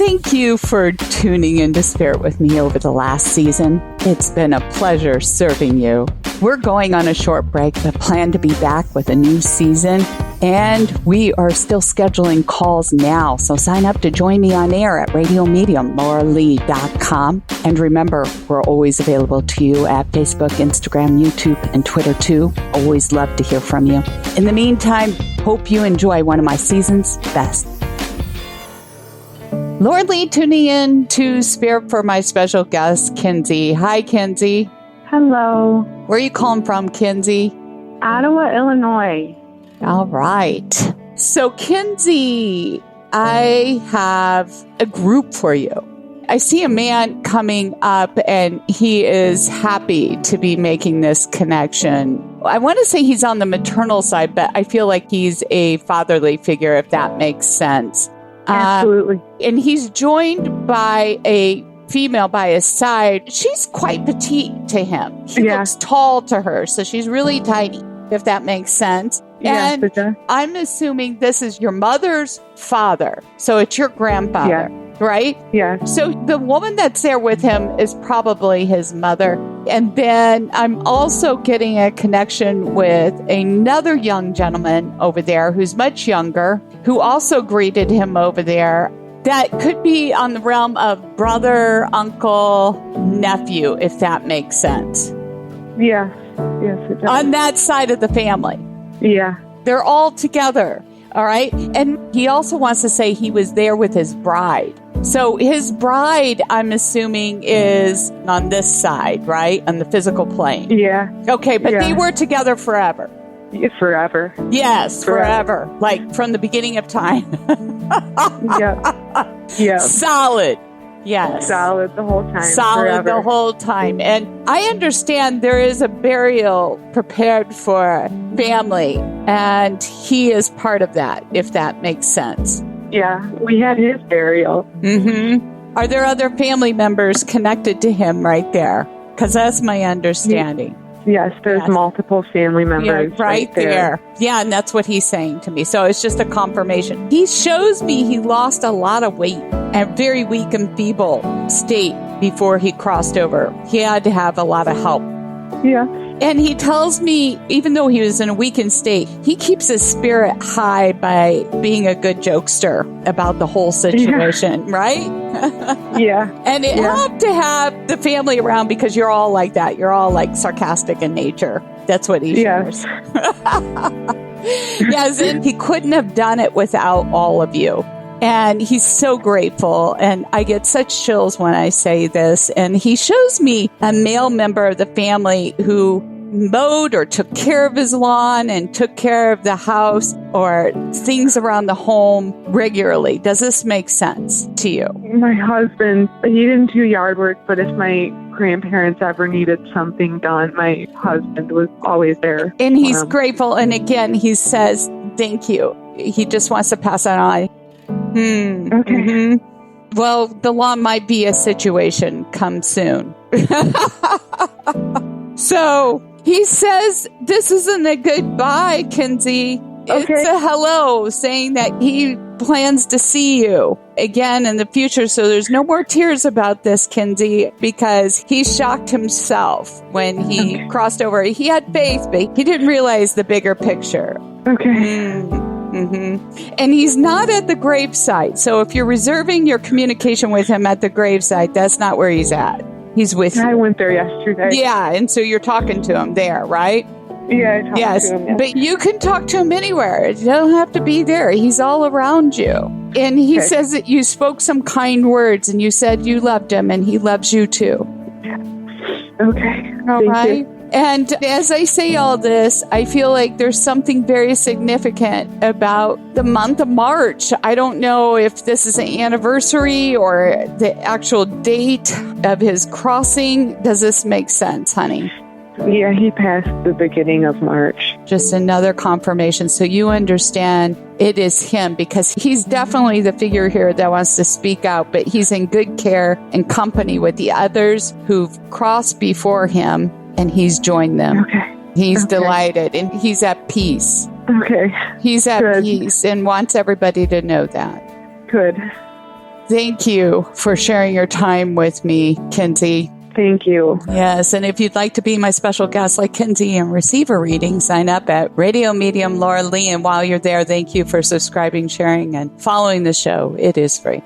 Thank you for tuning into Spirit with me over the last season. It's been a pleasure serving you. We're going on a short break, but plan to be back with a new season. And we are still scheduling calls now. So sign up to join me on air at radiomediumlauralee.com. And remember, we're always available to you at Facebook, Instagram, YouTube, and Twitter too. Always love to hear from you. In the meantime, hope you enjoy one of my season's best. Laura Lee tuning in to Spirit for my special guest, Kinsey. Hi, Kinsey. Hello. Where are you calling from, Kinsey? Ottawa, Illinois. All right. So, Kinsey, I have a group for you. I see a man coming up, and he is happy to be making this connection. I want to say he's on the maternal side, but I feel like he's a fatherly figure, if that makes sense. Absolutely. And he's joined by a female by his side. She's quite petite to him. He looks tall to her, so she's really tiny, if that makes sense. Yes, and it does. I'm assuming this is your mother's father, so it's your grandfather, right? Yeah. So the woman that's there with him is probably his mother. And then I'm also getting a connection with another young gentleman over there who's much younger, who also greeted him over there. That could be on the realm of brother, uncle, nephew, if that makes sense. Yes, it does. On that side of the family. Yeah. They're all together, all right? And he also wants to say he was there with his bride. So his bride, I'm assuming, is on this side, right? On the physical plane. Yeah. Okay, but they were together forever. Forever. Yes, forever. Like from the beginning of time. Yeah. Solid. Yes. Solid the whole time. Solid forever. the whole time. And I understand there is a burial prepared for family, and he is part of that, if that makes sense. Yeah, we had his burial. Mm-hmm. Are there other family members connected to him right there? Because that's my understanding. Yes, there's multiple family members right there. Yeah, and that's what he's saying to me. So it's just a confirmation. He shows me he lost a lot of weight and very weak and feeble state before he crossed over. He had to have a lot of help. Yeah. And he tells me, even though he was in a weakened state, he keeps his spirit high by being a good jokester about the whole situation, right? Yeah. And it helped to have the family around because you're all like that. You're all like sarcastic in nature. That's what he shares. Yes, and he couldn't have done it without all of you. And he's so grateful. And I get such chills when I say this. And he shows me a male member of the family who mowed or took care of his lawn and took care of the house or things around the home regularly. Does this make sense to you? My husband, he didn't do yard work, but if my grandparents ever needed something done, my husband was always there. And he's grateful. And again, he says, thank you. He just wants to pass that on. Okay. Mm-hmm. Well, the law might be a situation come soon. So he says this isn't a goodbye, Kinsey. It's a hello, saying that he plans to see you again in the future. So there's no more tears about this, Kinsey, because he shocked himself when he crossed over. He had faith, but he didn't realize the bigger picture. Okay. Mm-hmm. And he's not at the gravesite. So if you're reserving your communication with him at the gravesite, that's not where he's at. He's with you. I went there yesterday. Yeah, and so you're talking to him there, right? Yeah, I talked to him. Yes. But you can talk to him anywhere. You don't have to be there. He's all around you. And he says that you spoke some kind words and you said you loved him and he loves you too. Okay. All right. And as I say all this, I feel like there's something very significant about the month of March. I don't know if this is an anniversary or the actual date of his crossing. Does this make sense, honey? Yeah, he passed the beginning of March. Just another confirmation. So you understand it is him because he's definitely the figure here that wants to speak out, but he's in good care and company with the others who've crossed before him. And he's joined them. Okay. He's delighted and he's at peace. Okay. He's at peace and wants everybody to know that. Good. Thank you for sharing your time with me, Kinsey. Thank you. Yes, and if you'd like to be my special guest like Kinsey and receive a reading, sign up at Radio Medium Laura Lee. And while you're there, thank you for subscribing, sharing, and following the show. It is free.